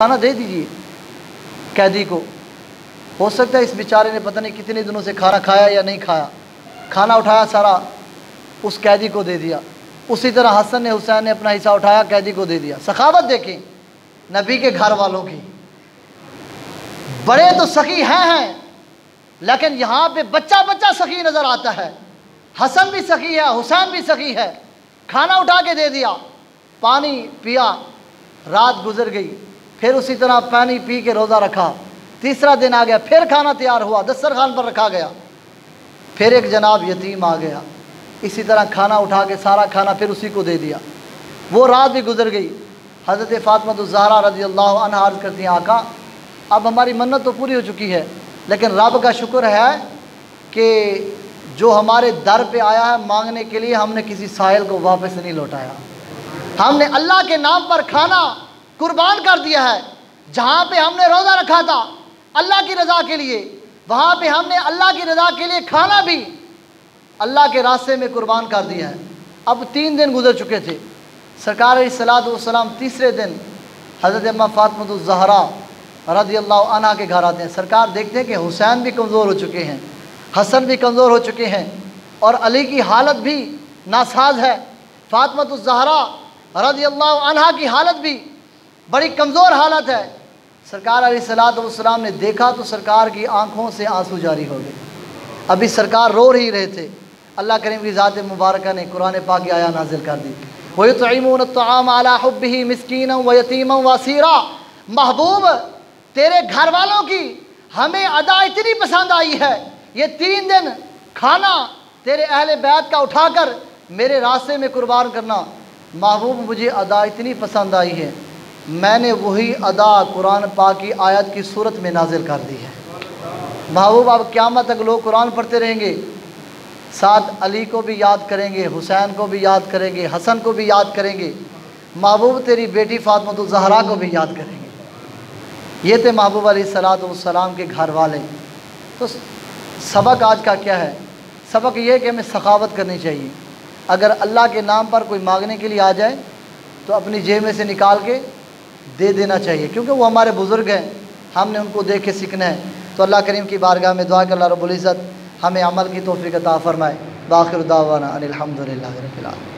खाना दे दीजिए कैदी को। हो सकता है इस बेचारे ने पता नहीं कितने दिनों से खाना खाया या नहीं खाया, खाना उठाया सारा उस कैदी को दे दिया। उसी तरह हसन ने हुसैन ने अपना हिस्सा उठाया कैदी को दे दिया। सखावत देखें नबी के घर वालों की। बड़े तो सखी हैं लेकिन यहाँ पे बच्चा बच्चा सखी नज़र आता है। हसन भी सखी है, हुसैन भी सखी है। खाना उठा के दे दिया, पानी पिया, रात गुजर गई, फिर उसी तरह पानी पी के रोज़ा रखा। तीसरा दिन आ गया, फिर खाना तैयार हुआ, दस्तरखान पर रखा गया। फिर एक जनाब यतीम आ गया, इसी तरह खाना उठा के सारा खाना फिर उसी को दे दिया। वो रात भी गुजर गई। हज़रत फ़ातिमा ज़हरा रज़ी अल्लाह अन्हा अर्ज़ करती हैं, आका अब हमारी मन्नत तो पूरी हो चुकी है, लेकिन रब का शुक्र है कि जो हमारे दर पे आया है मांगने के लिए, हमने किसी साहिल को वापस नहीं लौटाया। हमने अल्लाह के नाम पर खाना कुर्बान कर दिया है। जहाँ पे हमने रोज़ा रखा था अल्लाह की रज़ा के लिए, वहाँ पे हमने अल्लाह की रज़ा के लिए खाना भी अल्लाह के रास्ते में कुर्बान कर दिया है। अब 3 दिन गुजर चुके थे। सरकार अलैहिस्सलातु वस्सलाम तीसरे दिन हज़रत अम्मा फ़ातिमा ज़हरा रज़ी अल्लाह अन्हा के घर आते हैं। सरकार देखते हैं कि हुसैन भी कमज़ोर हो चुके हैं, हसन भी कमज़ोर हो चुके हैं और अली की हालत भी नासाज है। फ़ातिमा ज़हरा रज़ी अल्लाह अन्हा की हालत भी बड़ी कमज़ोर हालत है। सरकार अलैहिस्सलातु वस्सलाम ने देखा तो सरकार की आंखों से आंसू जारी हो गए। अभी सरकार रो ही रहे थे, अल्लाह करीम की ज़ात मुबारक ने कुरान पाक की आया नाजिल कर दी, वयुतइमून अत्तआम अला हुब्बिही मिस्कीनन व यतीमन व असीरा। महबूब तेरे घर वालों की हमें अदा इतनी पसंद आई है, ये 3 दिन खाना तेरे अहले बैत का उठाकर मेरे रास्ते में कुर्बान करना, महबूब मुझे अदा इतनी पसंद आई है, मैंने वही अदा कुरान पाक की आयत की सूरत में नाजिल कर दी है। महबूब अब क़यामत तक लोग कुरान पढ़ते रहेंगे, साथ अली को भी याद करेंगे, हुसैन को भी याद करेंगे, हसन को भी याद करेंगे, महबूब तेरी बेटी फ़ातिमा ज़हरा को भी याद करेंगे। ये थे महबूब अलैहिस्सलातु वस्सलाम के घर वाले। तो सबक आज का क्या है? सबक ये है कि हमें सखावत करनी चाहिए। अगर अल्लाह के नाम पर कोई मांगने के लिए आ जाए तो अपनी जेब में से निकाल के दे देना चाहिए, क्योंकि वो हमारे बुज़ुर्ग हैं, हमने उनको देख के सीखना है। तो अल्लाह करीम की बारगाह में दुआ कर अल्लाह रब्बुल इज़्ज़त हमें अमल की तौफ़ीक़ अता फ़रमाए। बाखिर दावाना अनिल हम्दुलिल्लाहि रब्बिल आलमीन।